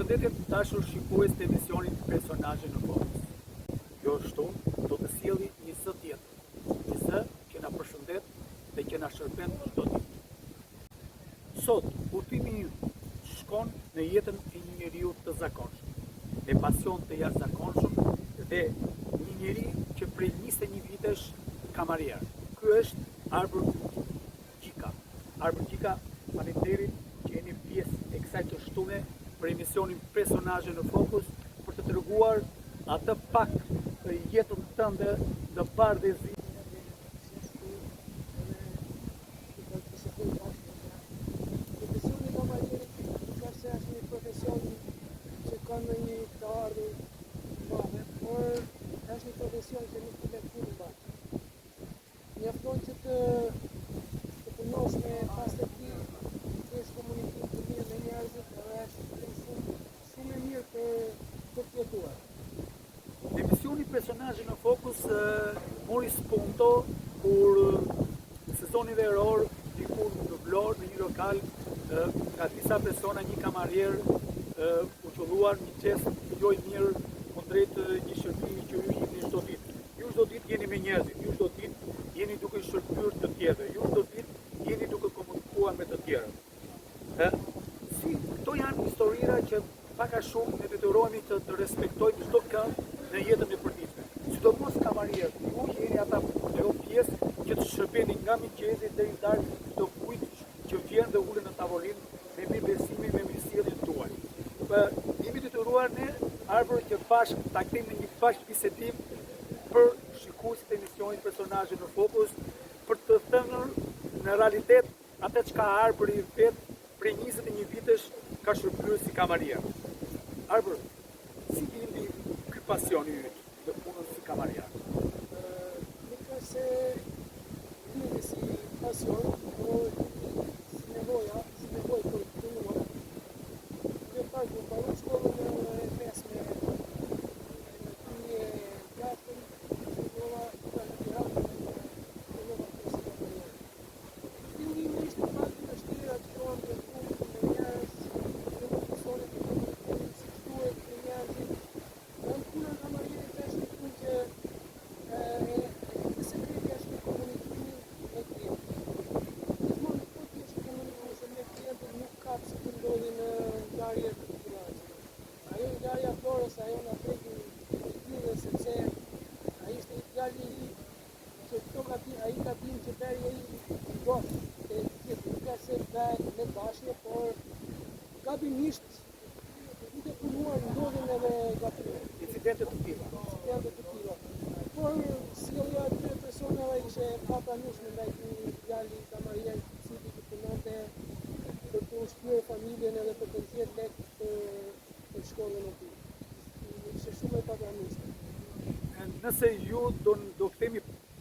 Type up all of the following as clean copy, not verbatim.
Përshëndetje të dashur shikues të emisionit Personazhe në Fokus. Jo ashtu, do të sjelli një zë tjetër, një zë që na përshëndet dhe që na shërben çdo ditë. Sot, udhimi ynë shkon në jetën e një njeriu të zakonshëm, me pasion të jashtëzakonshëm dhe një njeri që prej 21 vitesh kamarier. Ky është Arbër Gjika. Arbër Gjika, faleminderit që jeni pjesë e kësaj të shtume për emisionin Personazhe në Fokus për të treguar atë pak jetën tënde në bardhëzi. Profesioni i kamarierit është një profesion që ka në një të ardhur madhe, por është një profesion që nuk të lek punë bashkë. Mjafton që të punosh me pastërti, të është komunikim të mirë me njerëzit, edhe është shumë e mirë për të jetuar. Emisioni Personazhe në Fokus mori spunto kur sezoni veror diku në Vlorë, në një lokal, nga disa persona, një kamarier u qolluar një gest jo i mirë kundrejt një shërbimi që ju jeni çdo ditë. Ju çdo ditë jeni me njerëzit, ju çdo ditë jeni duke shërbyer të tjerë, ju çdo ditë jeni duke komunikuar me të tjerët. Si këto janë historira që pak a shumë ne detyrohemi të respektojmë çdo kënd në jetën e përditshme. Sidomos kamarierët, ju jeni ata pjesë që të shërbeni nga mëngjesi deri në darkë çdo kujt që vjen dhe ulen në tavolinë me besimin, me mirësjelljen tuaj. Jemi detyruar ne Arbër që bashkë ta kthejmë në një bashkë bisedim për shikuesit e emisionit Personazhe në Fokus, për të thënë në realitet atë çka Arbëri vet prej 21 vitesh ka shërbyer si kamarier. Arbër, si lindi ky pasioni yt në punën si kamarier? Nuk është se lindi si pasion, por si nevojë për të punuar. Kjo pak më mbaru shkollën e mesme në 2004, fillova në Tiranë, fillova të si kamarier. Fillimi ishte pak të vështirë, atë filluam të punë me njerëz, fillova të mësoni të komunikojmë si duhet me njerëzit. Në punën kamarierit është një punë që sekreti është në komunikimin me klientin. Gjithmonë po ti është komunikues me klientin, nuk ka pse të ndodhin ngjarje të tilla. Ajo ngjarja Florës, ajo na tregi dhe sepse ai ishte një djalë i ri që ai gabim që bëri ai gosh, nuk ka se bëhet me dashje, por gabimisht duke punuar ndodhin edhe gabime. Incidente të tilla. Por sjellja e këtyre personave ishte pa pranueshme ndaj këtij djali kamarier i cili të punonte për të ushtryer familjen edhe për të nxjerrë lek për shkollën e tij. Ishte shumë e papranueshme. Nëse ju do kthemi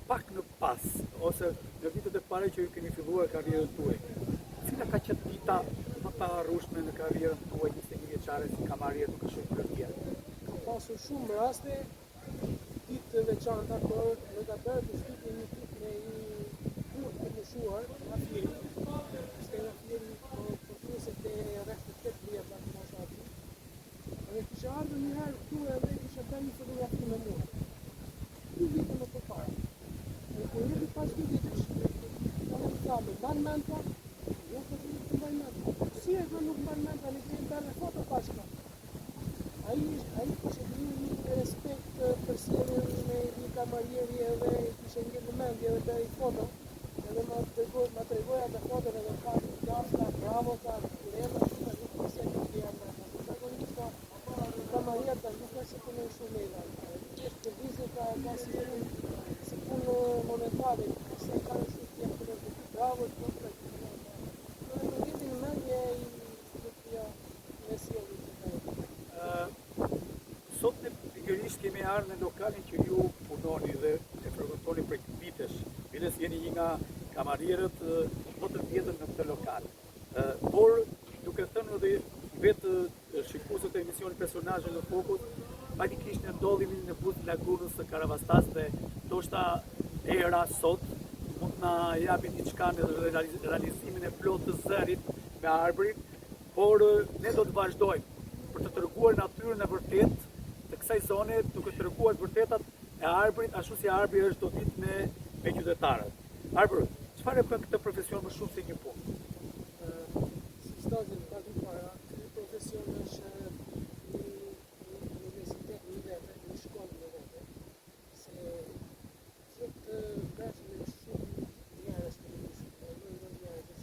pak në pas, ose në vitet e para që ju keni filluar karrierën tuaj, cila ka qenë dita më pa harrueshme në karrierën tuaj 21 vjeçare si kamarier duke shërbyer tjerë? Ka pasur shumë raste, ditë të veçanta, por në ka bërë të shtypje një tip me një burë të moshuar, nga firmi, ishte nga firmi përfruset e rreth 8 vjetra të mosha aty. Dhe kisha ardhur një herë këtu edhe kisha bërë një fotografi me mua. 2 vite më përpara. Dhe kur erdhi pas 2 vitesh, kam thënë, "Ban mend pa?" Jo, po nuk të mbaj mend. Si e do nuk mban mend, ne kemi bërë foto bashkë. Ai kishte një respekt për sjelljen e një kamarieri edhe kishte ngjitur mendje edhe bëri foto. Edhe ma tregoi atë foto edhe ka gjasta, bravo ka, kurrë, nuk po se ti jam. Zakonisht kamarier ta nuk është punë shumë e vështirë. Është vizita si punë momentale, se kanë si të bravo të Sot ne pikërisht kemi ardhur në lokalin që ju punoni dhe e frekuentoni prej vitesh. Biles jeni një nga kamarierët më të vjetër në këtë lokal. Por duke thënë edhe vetë shikuesët e emisionit Personazhe në Fokus, faktikisht ne ndodhemi në buzë lagunës së Karavastas dhe ndoshta era sot mund na japi diçka në realizimin e plotë të zërit me Arbërin, por ne do të vazhdojmë për të treguar natyrën e vërtet të kësaj zone, duke treguar të vërtetat e arbrit, ashtu si arbri është godit me qytetarët. Arbër, çfarë e bën këtë profesion më shumë se një punë? Si stazin ka dy para, ky profesion është një universitet në vete, një shkollë në vete, se gjithë gazën e shumë njerëz të njerëz.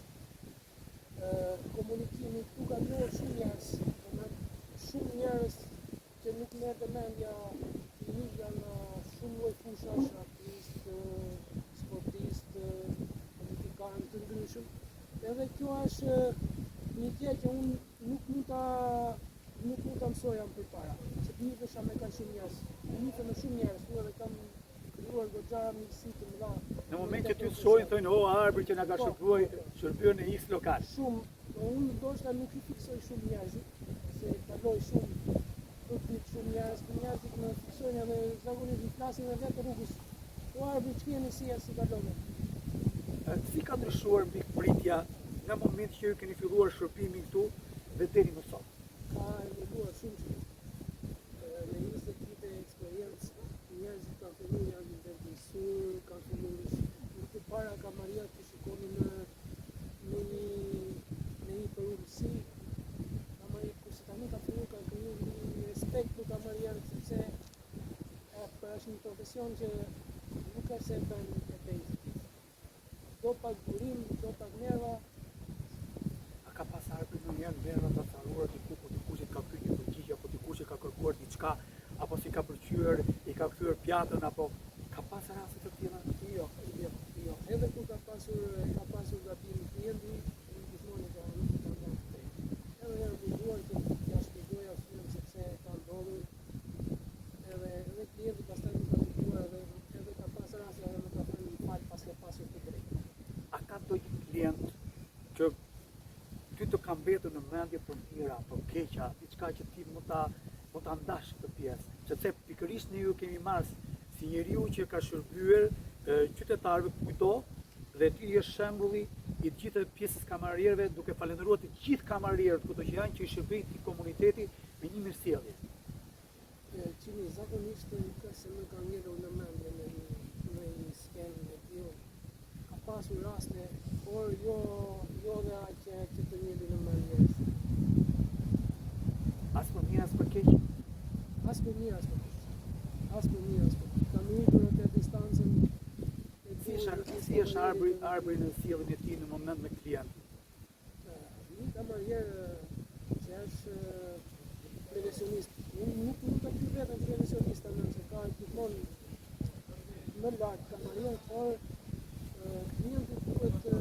Komunikimi këtu ka nërë shumë njerëz që nuk merr të mendja të janë shumë lloj fushash, artist, sportist, politikan të ndryshëm. Edhe kjo është një gjë që unë nuk mund ta mësoja më përpara, se nifesha me kaq shumë njerëz. Nife me shumë njerëz, unë edhe kam krijuar goxha amësi të mëdha. Në moment që ty shohin thonë, "O, arbri që na ka shërbuar në X lokal." Shumë, unë ndoshta nuk i fiksoj shumë njerëzit, se kaloj shumë shumë njerëzit më fiksojnë edhe zakonisht më flasin edhe vetë rrugës. O arbri që keni si kalove? Si ka ndryshuar mikpritja nga momenti që ju keni filluar shërbimin këtu dhe deri më sot? Ka evoluar shumë. Me 20 vite eksperiencë, njerëzit kanë filluar janë interesuar, kanë filluar më përpara kamaria të shikonin në një përurësi. Kamaria kurse tani ka filluar kanë krijuar një respekt për kamarianët, sepse është një profesion që nuk ka se bën e bejtë. Do pak burim, do pak nerva. A ka pas arbri në njerë nerva të tharuar diku, po dikush ka pyetur një përgjigje, apo dikush ka kërkuar diçka, apo si ka pëlqyer, i ka kthyer pjatën, apo ka pas raste të tilla? Jo. Edhe kur ka pasur gabim klienti, gjithmonë ka ndodhur. Edhe duhet të ja shpjegoja fjalën sepse ka ndodhur. Edhe klienti pastaj nuk ka kuptuar edhe ka pas raste edhe nuk ka thënë fal pas ka pasur të drejtë. A ka ndonjë klient që ty të ka mbetur në mendje për mira, për keqa, diçka që ti mund ta ndash këtë pjesë, sepse pikërisht ne ju kemi marrë si njeriu që ka shërbyer qytetarëve kujto dhe ti je shembulli i të gjithë pjesës kamarierëve, duke falendëruar të gjithë kamarierët kudo që janë që i shërbejnë komuniteti me një mirësjellje. Qini zakonisht se nuk kam ngjitur në mendje në një skenë e tillë. Ka pasur raste, por jo dhe aq që të ngjitur në mendje. As për mirë as për keq. As për mirë as për keq. Kam ngjitur atë distancën. Si është arbri në sjelljen e tij në moment me klientin? Një kamarier që është profesionist, nuk ta ky vetëm profesionist anë, se ka gjithmonë më lart kamarier, por klienti duhet të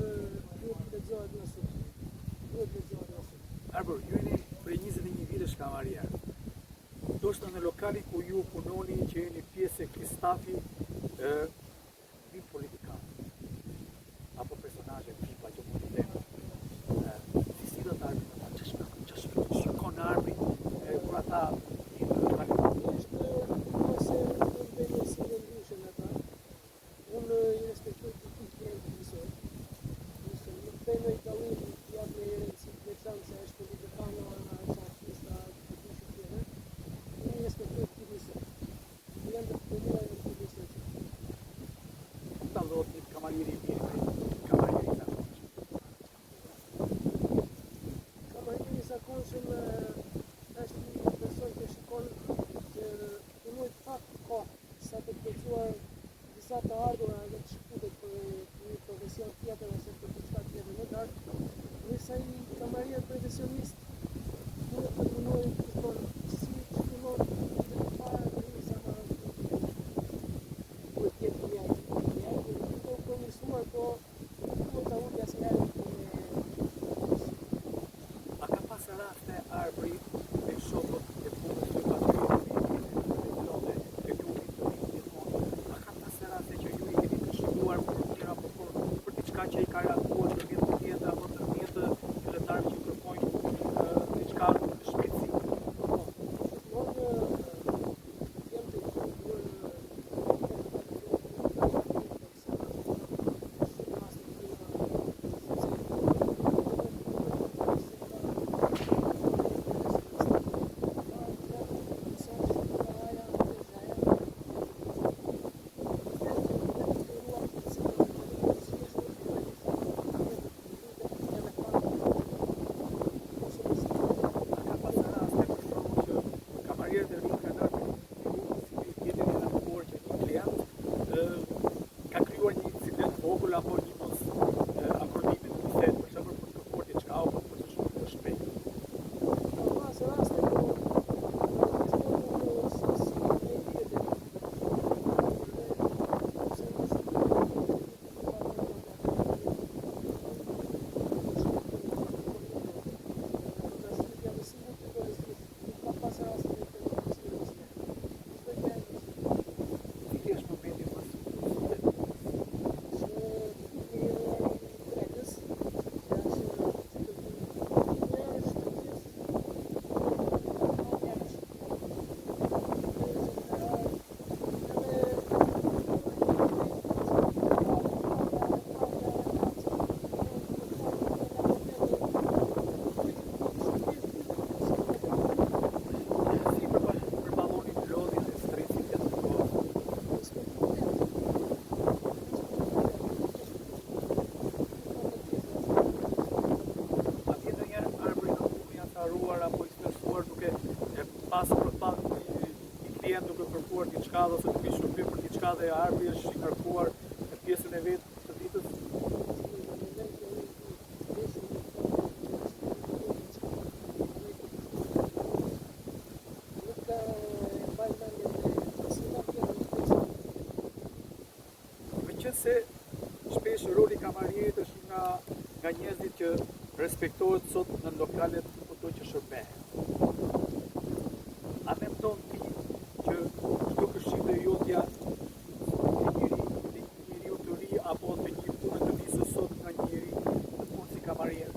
lexohet më shumë. Arbër, ju jeni prej 21 vitesh kamarier. Ndoshta në lokalin ku ju punoni, që jeni pjesë e këtij stafi, vi politikanë apo personazhe tipa që mund të them. Si sillet arbri, ç'është shikon arbri kur ata unë i respektoj të gjithë klientët njësoj. Nuk bëjmë i dallim jam në si veçanë se është politikano, është artista, është tjetër. Unë i respektoj të gjithë njësoj. Klientët për mua janë të njësoj. ta ndodh një kamarieri i mirë, kamarieri i zakonshëm? Kamarieri i zakonshëm është një person që shikon që punoj pak kohë sa të plotësuar disa të ardhura dhe të shkutet për një profesion tjetër ose për diçka tjetër më lart. Ndërsa i kamarier profesionist duhet të punojë gjithmonë si që fillon para derisa ta duhet të jetë një të përmirësuar, po duhet ta ullë asnjëherë. A ka pas raste arbri me shokët e punës që ka që i ka reaguar të mjetë tjetë apo të mjetë qytetarëve që kërkojnë diçka në shpejtësi. pas për pak një klient duke kërkuar diçka ose duke shërbim për diçka dhe arbri është i kërkuar në pjesën e vetë të ditës. Se shpesh roli kamarierit është nga njerëzit që respektohet sot në lokalet kudo që shërbehet. A mendon ti që çdo këshillë e jotja njeriu të ri apo të një punë të nisur sot nga njëri të punë si kamarier?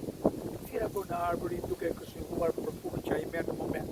Si reagon arbëri duke këshilluar për punën që ai merr në moment?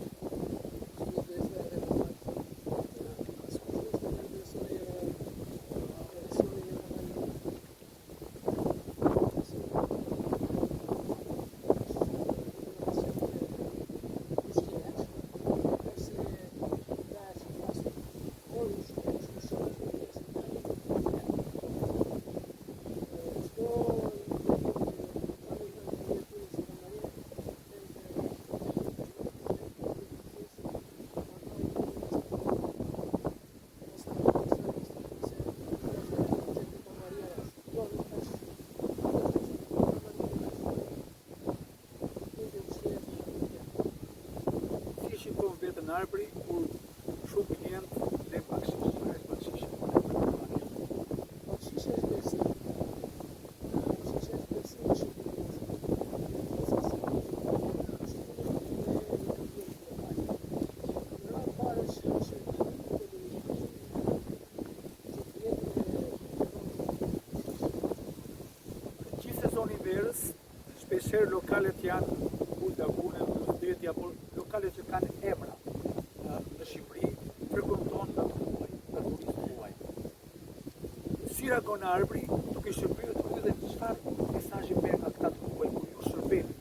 Arbri kur shumë klient dhe bakshish. Bakshish është besim. Bakshish është besim. Që sezoni verës, shpeshherë lokalet janë ku lagune, qytete apo lokale që kanë emra në Shqipëri frekuenton në turistë muaj. Si reagon arbri duke shërbyer të dhe çfarë mesazhi merr nga këta të muaj kur ju shërbeni?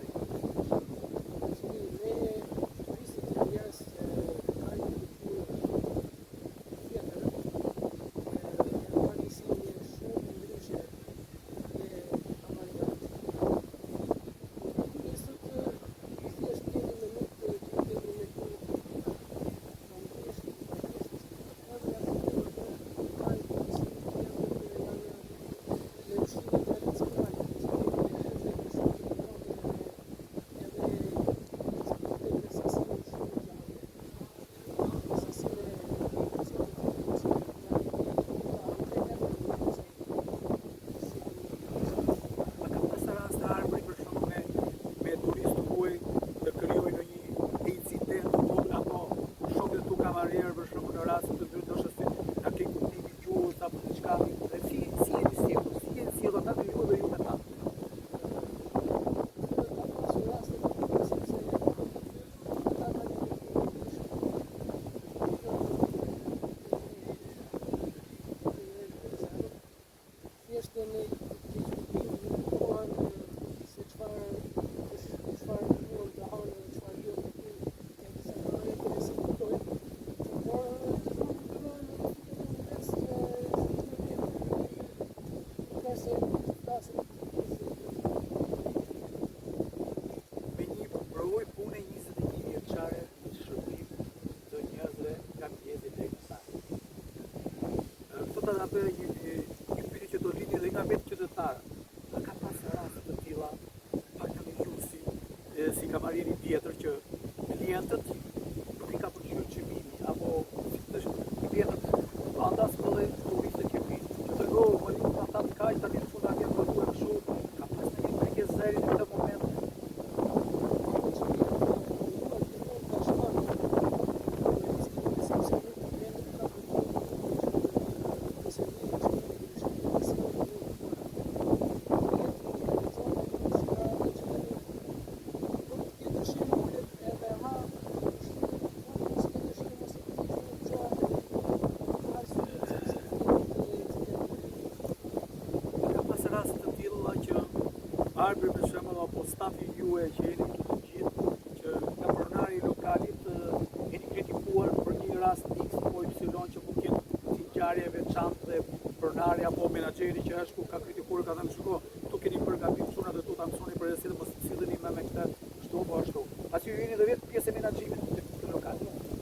Një pyetje që do lini dhe nga vetë qytetarët. A ka pas raste të tilla paralajmëruesi si kamarieri tjetër që klientët nuk i ka pëlqyer çmimi apo klientët andas edhe turistët që vinë. Që tregohu po ju ata të kaq tani në fund atje produen kështu. Ka pas një prekje zëri në këtë moment. Arbri për shembull apo stafi juaj që jeni të gjithë që nga pronari i lokalit jeni kritikuar për një rast X apo Y që mund të ketë si ngjarje e veçantë dhe pronari apo menaxheri që është ku ka kritikuar ka thënë shiko, tu keni përgatitur çunat dhe tu ta mësoni për se mos silleni me këtë kështu apo ashtu. Pasi ju jeni edhe vetë pjesë e menaxhimit të lokalit.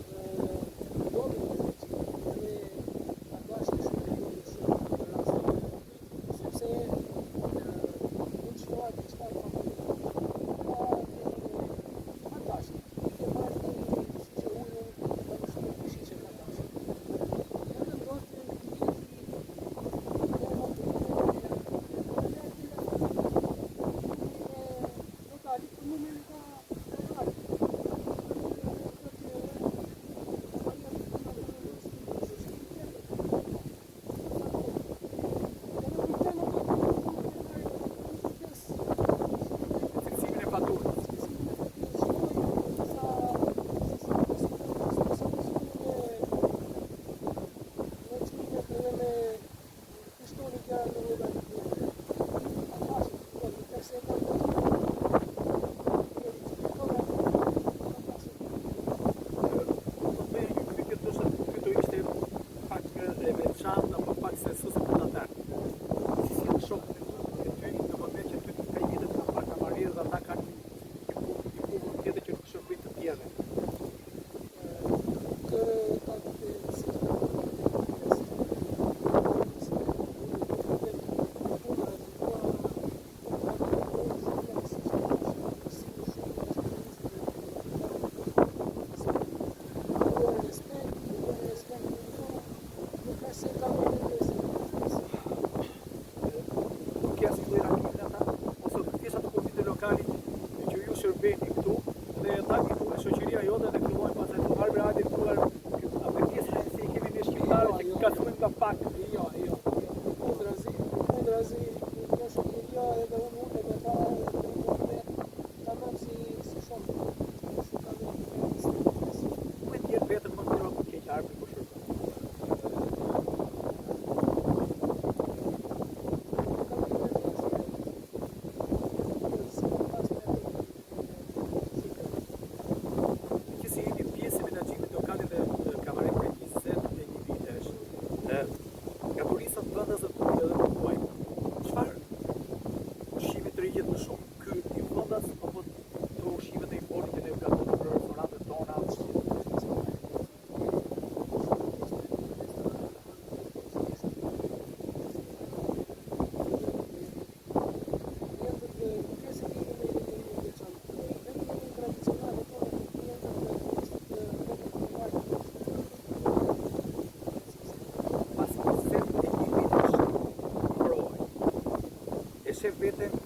shef veten në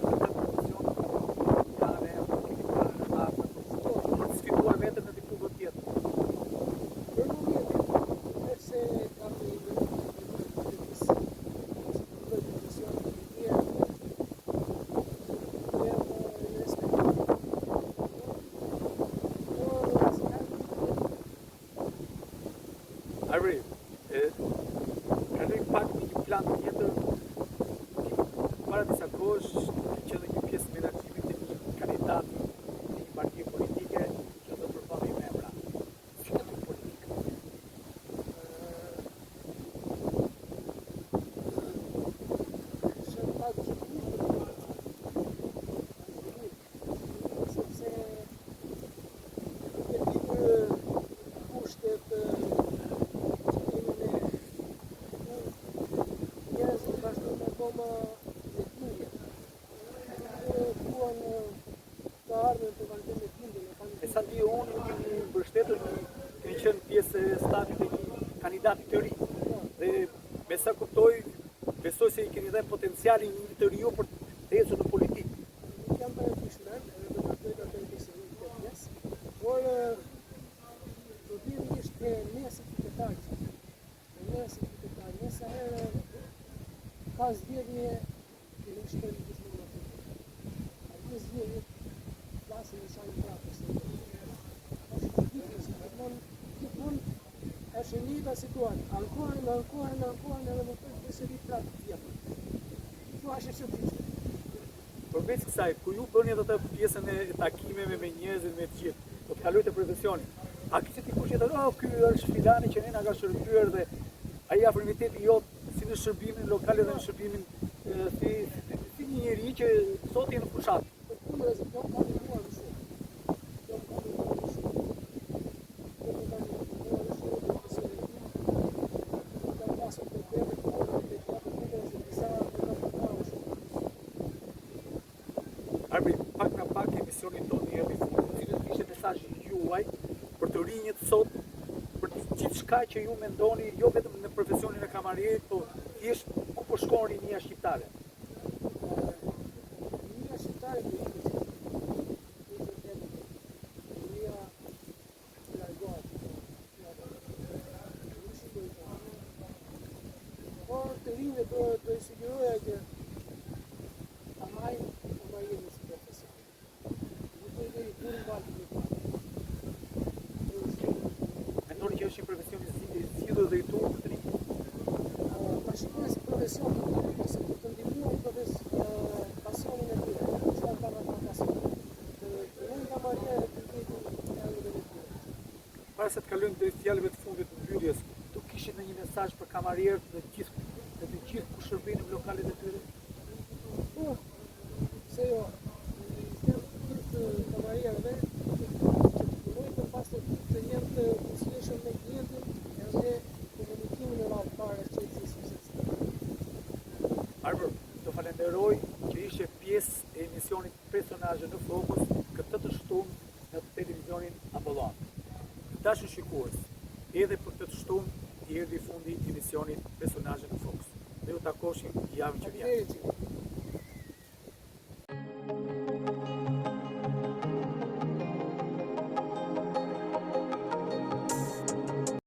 këtë pozicion kare apo keni parë për të sfiduar veten në diku do tjetër? Për momentin, përse kam një Arri, kaloj pak një plan tjetër. Para disa kohësh që dhe një pjesë menaxhimit të një kandidati në një parti politike që do përballej me emra. Si ka të politikë? Shumë pak sepse e ditë kushtet E sa di unë ju keni mbështetur, keni qenë pjesë e stafit e një kandidati të ri. Dhe me sa kuptoj, besoj se i keni dhe potencialin një të riu për të ecur në politikë. Nuk jam parafishmer, edhe do të bëj atë këtë pjesë, por problemi është ne si qytetarë. Nëse herë ka zgjedhje që ne shkojmë gjithmonë aty. Aty zgjedhje flasin në shajnë prapë. Është gjithmonë është një ta situatë. Ankohen edhe më të përsëri prapë tjetër. Kjo është e çuditshme. Përveç kësaj, ku ju bëni atë pjesën e takimeve me njerëzit, me të gjithë, do të kalojë te profesioni. A kishte dikush që thotë, ky është filani që ne na ka shërbyer dhe ai afërmiteti jot si në shërbimin lokal dhe në shërbimin si një njerëz që sot je në fushat. Arbi, pak emisionin tonë jemi cilët ishte mesazhi juaj për të rinjët sot, për gjithë shka që ju mendoni, jo vetëm në profesionin e kamarierit, po thjesht ku po shkon rinia shqiptare. Rinia shqiptare por të rinjë do të siguroja që ta marrin si profesion. Nuk do të burin balë Mendoni që është një profesion i zgjidhur dhe i turp të rinj? Shikoj si profesion, se të ndihmuar pasionin e tyre, çfarë kanë ata pasion. Unë kam marrë të vetë. Para se të kalojmë drejt fjalëve të fundit të mbylljes, tu kishit në një mesazh për kamarierët dhe të gjithë ku shërbejnë në lokalet e tyre? Po, se jo, gjithë kamarierëve punojnë për pas të jenë të fuqishëm me klientin edhe komunikimin e radhëtarës që ekziston. Arbër, të falenderoj që ishe pjesë e emisionit Personazhe në Fokus këtë të shtunë në televizionin Apollon. Dashur shikues, edhe për këtë të shtunë i erdhi fundi i emisionit Personazhe në Fokus. Ne u takoshim javën që vjen.